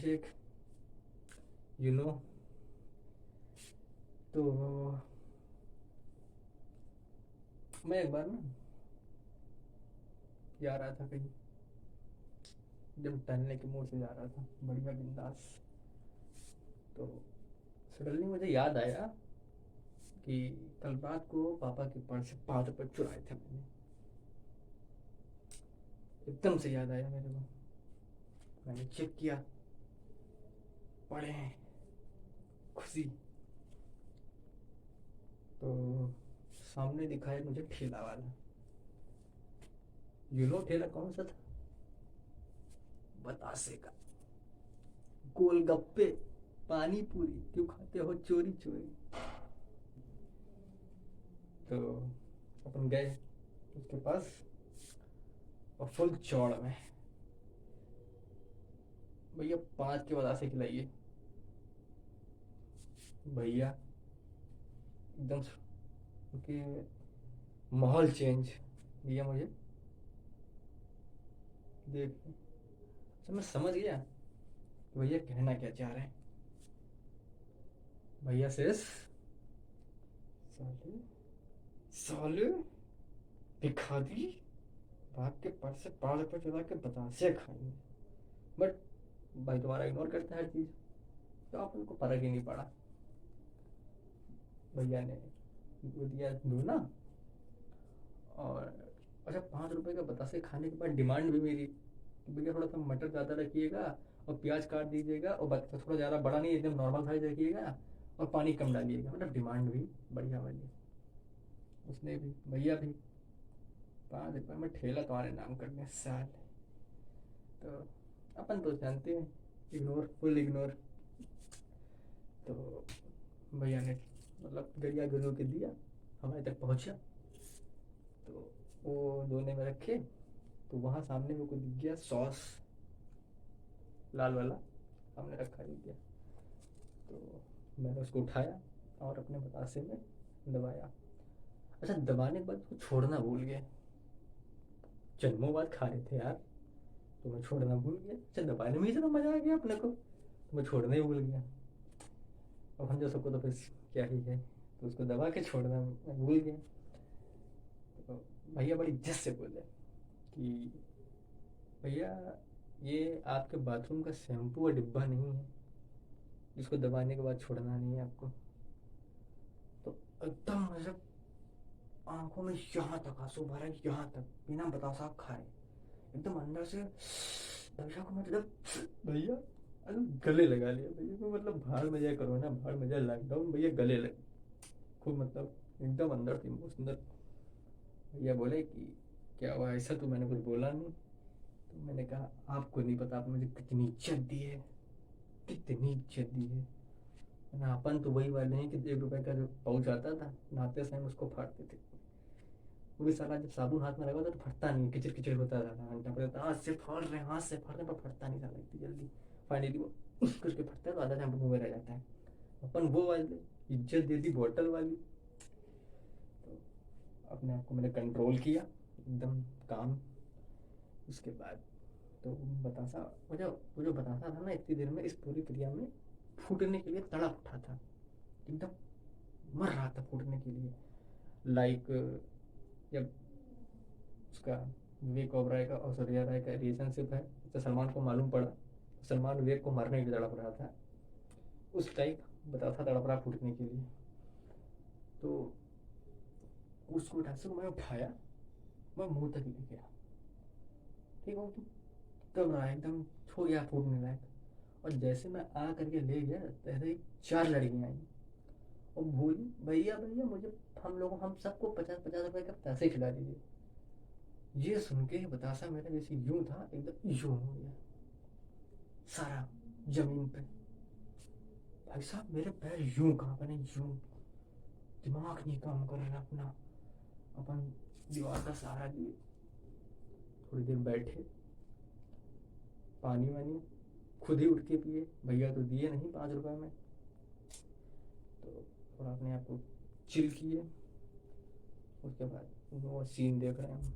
Abhishek, you know. तो मैं एक बार ना जा रहा था कहीं, जब टहलने के मूड से जा रहा था, बढ़िया बिंदास। तो सडनली मुझे याद आया कि कल रात को पापा के पर्स से 5 रुपए चुराए थे मैंने। एकदम से याद आया मेरे को। मैंने चेक किया, पड़े हैं, खुशी। तो सामने दिखाया मुझे ठेला वाला। यू नो ठेला कौन सा था? बतासे का। गोलगप्पे, पानी पूरी क्यों खाते हो चोरी चोरी। तो अपन गए उसके पास, और फुल चौड़ में, भैया 5 के बतासे खिलाइए। भैया एकदम उनके माहौल चेंज। भैया मुझे देख, तो मैं समझ गया कि भैया कहना क्या चाह रहे हैं। भैया से साले, साले भिखारी, भाग के पर्स से 5 रुपए चुरा के बतासे खाएंगे। बट भाई तुम्हारा इग्नोर करता है हर चीज, तो आप उनको फर्क ही नहीं पड़ा। भैया ने वो दिया दूना। और अच्छा, 5 रुपए का बतासे खाने के बाद डिमांड भी मेरी कि भैया थोड़ा सा मटर ज़्यादा रखिएगा, और प्याज काट दीजिएगा, और बतासा थोड़ा ज़्यादा बड़ा नहीं, एकदम नॉर्मल साइज रखिएगा, और पानी कम डालिएगा। मतलब डिमांड भी बढ़िया वाली। उसने भी, भैया भी, 5 रुपए में ठेला तुम्हारे नाम कर दें साल। तो अपन तो जानते हैं, इग्नोर, फुल इग्नोर। तो भैया ने मतलब गरिया गुरु के दिया, हमारे तक पहुंचा। तो वो दोने में रखे, तो वहाँ सामने मेरे को दिख गया सॉस, लाल वाला सामने रखा दिख गया। तो मैंने उसको उठाया और अपने बतासे में दबाया। अच्छा, दबाने के बाद उसको छोड़ना भूल गया। जन्मों बाद खा रहे थे यार, तो मैं छोड़ना भूल गया। अच्छा, दबाने में ही इतना मजा आ गया अपने को, तो मैं छोड़ना ही भूल गया। अब हम जैसों को तो फिर क्या ही है, तो उसको दबा के छोड़ना मैं भूल गया। तो भैया बड़ी इज्जत से बोले कि भैया, ये आपके बाथरूम का शैम्पू का डिब्बा नहीं है जिसको दबाने के बाद छोड़ना नहीं है आपको। तो एकदम मतलब आंखों में यहाँ तक आंसू भरा, यहाँ तक, बिना बतासा खाए, एकदम अंदर से भैया को मतलब, भैया अरे गले लगा लिया भैया को। मतलब भाड़ में जाए कोरोना, भाड़ में जाए लॉकडाउन, भैया गले लगे खूब, मतलब एकदम अंदर से इमोशनल। भैया बोले कि क्या हुआ ऐसा, तो मैंने कुछ बोला नहीं। तो मैंने कहा आपको नहीं पता आपने मुझे कितनी इज्जत दी है, कितनी इज्जत दी है ना। अपन तो वही वाले हैं कि 1 रुपए का जो पाउच आता था, नहाते समय उसको फाड़ते थे। वो भी साला जब साबुन हाथ में लगा था तो फटता नहीं, किचड़ किचड़ होता था, घंटा पड़ता, हाथ से फाड़ रहे हैं, हाथ से फाड़ रहे हैं, पर फटता नहीं साला इतनी जल्दी। फाइनली वो करके फटता है तो आधा शैम्पू मुंह में रह जाता है। अपन वो वाले इज्जत दे दी बॉटल वाली। तो अपने आप को मैंने कंट्रोल किया, एकदम काम। उसके बाद तो बतासा, वो जो बतासा था ना, इतनी देर में इस पूरी क्रिया में फूटने के लिए तड़प उठा था, एकदम मर रहा था फूटने के लिए। लाइक जब उसका विवेक ओबराय का और सूर्या राय का रिलेशनशिप है, तो सलमान को मालूम पड़ा, तो सलमान विवेक को मारने के लिए तड़प रहा था, उस टाइप बतासा तड़प रहा फूटने के लिए। तो उसको उठा से मैं उठाया, मैं मुंह तक ले गया, ठीक है। तो तब रहा एकदम, हो गया फूटने लायक। और जैसे मैं आ करके ले गया, तैसे ही 4 लड़कियां आई और बोली भैया भैया मुझे, हम लोगों, हम सबको 50-50 रुपए का पैसे खिला दीजिए। ये सुन के बतासा मेरा जैसे यूं था, एकदम यूं हो गया सारा जमीन पे। भाई साहब मेरे पैर यूं कांपने, यूं, दिमाग नहीं काम कर रहा अपना। अपन दीवार का सहारा लिए, थोड़ी देर बैठे, पानी वानी खुद ही उठ के पिए, भैया तो दिए नहीं 5 रुपए में। तो थोड़ा अपने आप को चिल किए। उसके बाद वो सीन देख रहे हैं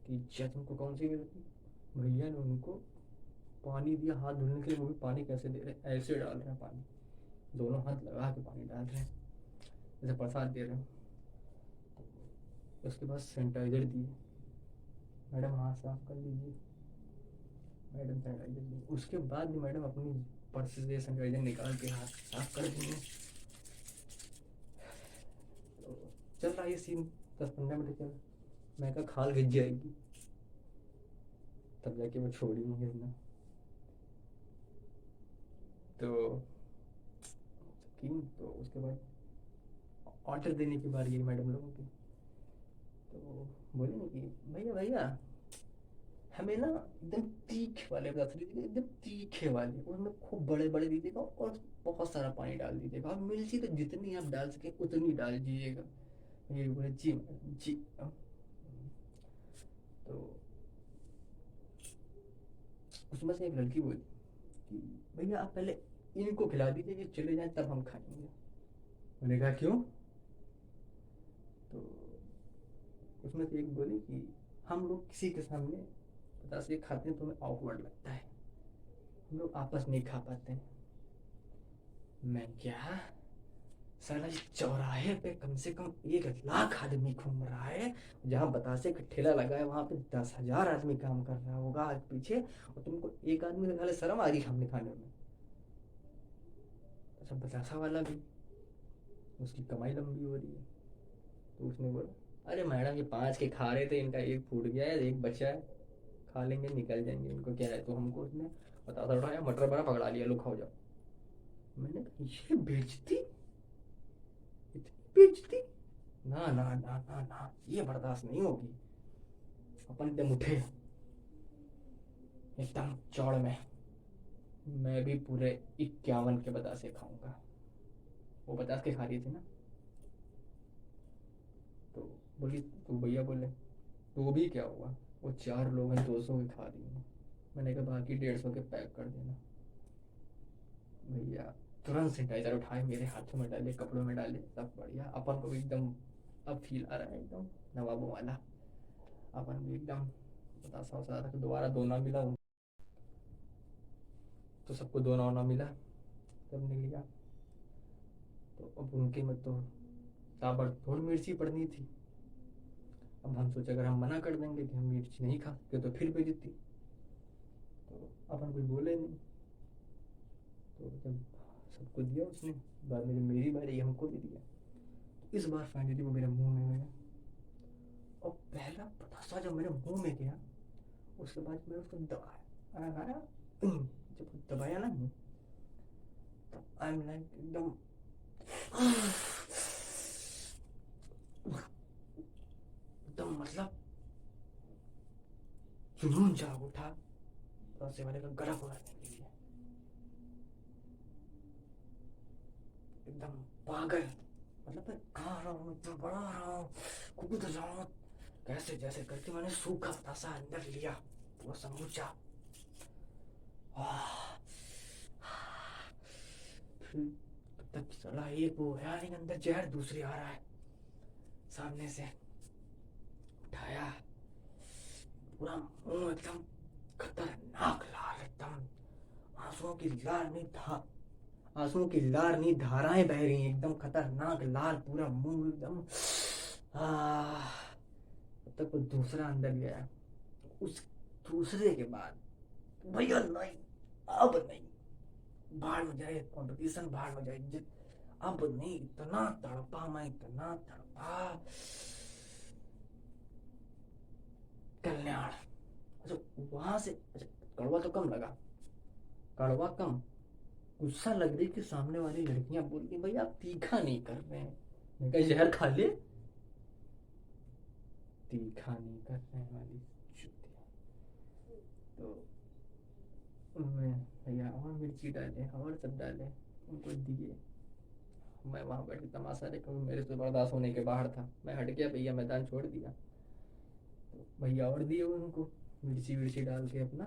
कि इज्जत उनको कौन सी मिलती। भैया ने उनको पानी दिया हाथ धुलने के लिए, वो भी पानी कैसे दे रहे हैं, ऐसे डाल रहे हैं पानी, दोनों हाथ लगा के पानी डाल रहे हैं जैसे प्रसाद दे रहे हो। उसके बाद सैनिटाइजर दिए, मैडम हाथ साफ कर लीजिए, मैडम सैनिटाइजर दी। उसके बाद भी मैडम अपनी पर्स से सैनिटाइजर निकाल के हाथ साफ कर दिए। तो चल रहा है ये सीन 10-15 मिनट चल, मैं कहा खाल गिर जाएगी, तब जाके वो छोड़ी नहीं गिरना। तो तो उसके बाद ऑर्डर देने की बारी आई मैडम लोगों की। तो बोले ना कि भैया भैया हमें ना एकदम तीखे वाले पदार्थ दीजिएगा, एकदम तीखे वाले, उसमें खूब बड़े बड़े दीजिएगा और बहुत सारा पानी डाल दीजिएगा, और मिर्ची तो जितनी आप डाल सके उतनी डाल दीजिएगा। ये बोले जी मैडम जी। तो उसमें से एक लड़की बोली कि भैया आप पहले इनको खिला दीजिए, ये चले जाएं तब हम खाएंगे। मैंने कहा क्यों? तो उसमें से एक बोली कि हम लोग किसी के सामने पचास ये खाते हैं तो हमें ऑकवर्ड लगता है, हम लोग आपस नहीं खा पाते हैं। मैं क्या, साला इस चौराहे पे कम से कम 1 लाख आदमी घूम रहा है, जहाँ बतासे का ठेला लगा है वहां पे 10,000 आदमी काम कर रहा होगा आगे पीछे, और तुमको एक आदमी का खाली शर्म आ रही हमने खाने में। अच्छा बतासा वाला भी, उसकी कमाई लंबी हो रही है। तो उसने बोला अरे मैडम ये 5 के खा रहे थे, इनका एक फूट गया है, एक बचा है, खा लेंगे निकल जाएंगे, इनको क्या है। तो हमको उसने बतासा उठाया, मटर बना पकड़ा लिया, लो खाओ जाओ। मैंने कहा ये बेइज्जती, इतनी बेइज्जती, ना ना ना ना ना, ये बर्दाश्त नहीं होगी। अपन एकदम उठे, एकदम चौड़ में, मैं भी पूरे 51 के बतासे खाऊंगा। वो 50 के खा रही थी ना। तो बोली, तो भैया बोले तो भी क्या हुआ, वो 4 लोग हैं, 200 के खा रही हैं। मैंने कहा बाकी 150 के पैक कर देना। भैया तुरंत सैनिटाइजर उठाए, मेरे हाथों में डाले, कपड़ों में डाले, सब बढ़िया। अपन को भी एकदम अब फील आ रहा है एकदम नवाबों वाला। अपन भी एकदम बतासा वसा था कि दोबारा दोना मिला, तो सबको दोना वोना मिला, सबने लिया। तो अब उनके में तो ताबड़तोड़ मिर्ची पड़नी थी। अब हम सोचे अगर हम मना कर देंगे कि हम मिर्ची नहीं खा सकते तो फिर बेइज्जती, तो अपन कुछ बोले नहीं। तो जब सबको दिया उसने, बाद में जब मेरी बारी हमको भी दिया, तो इस बार फाइनली वो मेरे मुंह में गया। और पहला पतासा जब मेरे मुंह में गया, उसके बाद मैंने उसको दबाया, जब दबाया ना मुंह, तब आई एम लाइक एकदम एकदम मतलब जुनून जाग उठा पतासे वाले का गला पकड़ने के लिए, एकदम पागल। मतलब मैं खा रहा हूँ, इतना बड़ा रहा हूँ, कूद रहा हूँ, कैसे जैसे करके मैंने सूखा पतासा अंदर लिया, वो समूचा। फिर तब तक चला एक वो है नहीं अंदर जहर, दूसरी आ रहा है सामने से, उठाया, पूरा मुंह एकदम खतरनाक लाल, एकदम आंसुओं की लाल नहीं था, आंसुओं की लाल नहीं धाराएं बह रही एकदम खतरनाक लाल, पूरा मुंह एकदम। तब तक वो दूसरा अंदर गया। उस दूसरे के बाद भैया नहीं, अब नहीं, बाहर में जाए कंपटीशन, बाहर में जाए इज्जत, अब नहीं। इतना तड़पा मैं, इतना तड़पा। कल्याण, अच्छा वहां से, अच्छा कड़वा तो कम लगा, कड़वा कम, गुस्सा लग रही कि सामने वाली लड़कियां बोलती भाई आप तीखा नहीं कर रहे हैं। मैं कहा जहर खा ले, तीखा नहीं कर रहे हैं वाली चुतिया। तो मैं भैया और मिर्ची डाले और सब डाले, उनको दिए। मैं वहां बैठ के तमाशा देखा, मेरे से बर्दाश्त होने के बाहर था, मैं हट गया, भैया मैदान छोड़ दिया। तो भैया और दिए उनको मिर्ची विर्ची डाल के अपना।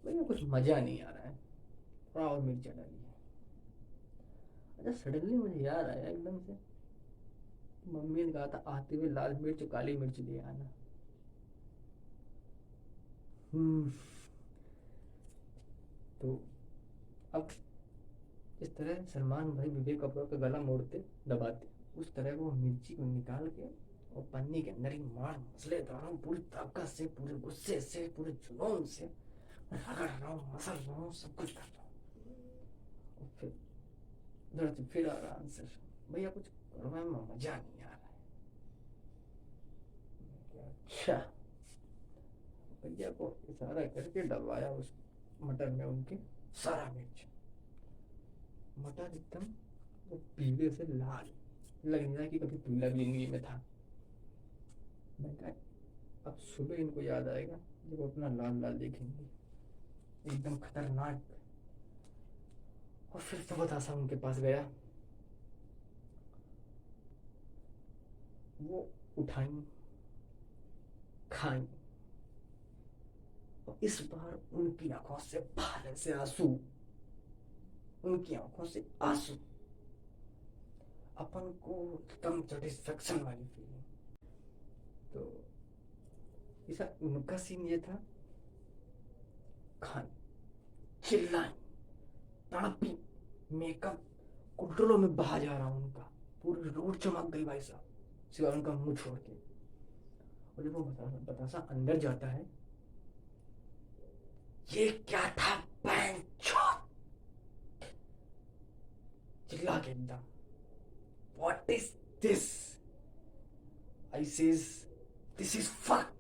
भैया कुछ मजा नहीं आ रहा है, थोड़ा और मिर्चा डालिए। अच्छा सडनली मुझे याद आया एकदम से, मम्मी ने कहा था आते हुए लाल मिर्च काली मिर्च ले आना। तो अब इस तरह सलमान भाई विवेक कपूर का गला मोड़ते दबाते, उस तरह वो मिर्ची को निकाल के और पन्नी के अंदर ही मार मसलेदार हूँ, पूरी ताकत से, पूरे गुस्से से, पूरे जुनून से रगड़ रहा हूँ, मसल रहा हूँ, सब कुछ कर रहा हूँ। और फिर उधर से फिर आ रहा आंसर, भैया कुछ करो, मैं मजा नहीं आ रहा है। अच्छा, भैया को इशारा करके डलवाया उस मटर में उनके सारा मिर्च। मटर एकदम वो पीले से लाल, लग नहीं रहा कि कभी पीला भी जिंदगी में था। मैं कहा अब सुबह इनको याद आएगा जब वो अपना लाल लाल देखेंगे, एकदम खतरनाक। और फिर से बतासा उनके पास गया, वो उठाई, खाई, और इस बार उनकी आंखों से भाले से आंसू, उनकी आंखों से आंसू, अपन को एकदम सेटिस्फेक्शन वाली फीलिंग। तो ऐसा उनका सीन ये था, खाई, चिल्लाई, तड़पी, मेकअप कुंडलों में बहा जा रहा उनका, पूरी रोड चमक गई भाई साहब, सिवाय उनका मुंह छोड़ के। और जब वो बतासा अंदर जाता है, ये क्या था बैंचोद, चिल्ला के एकदम, what is this, I says this is fuck.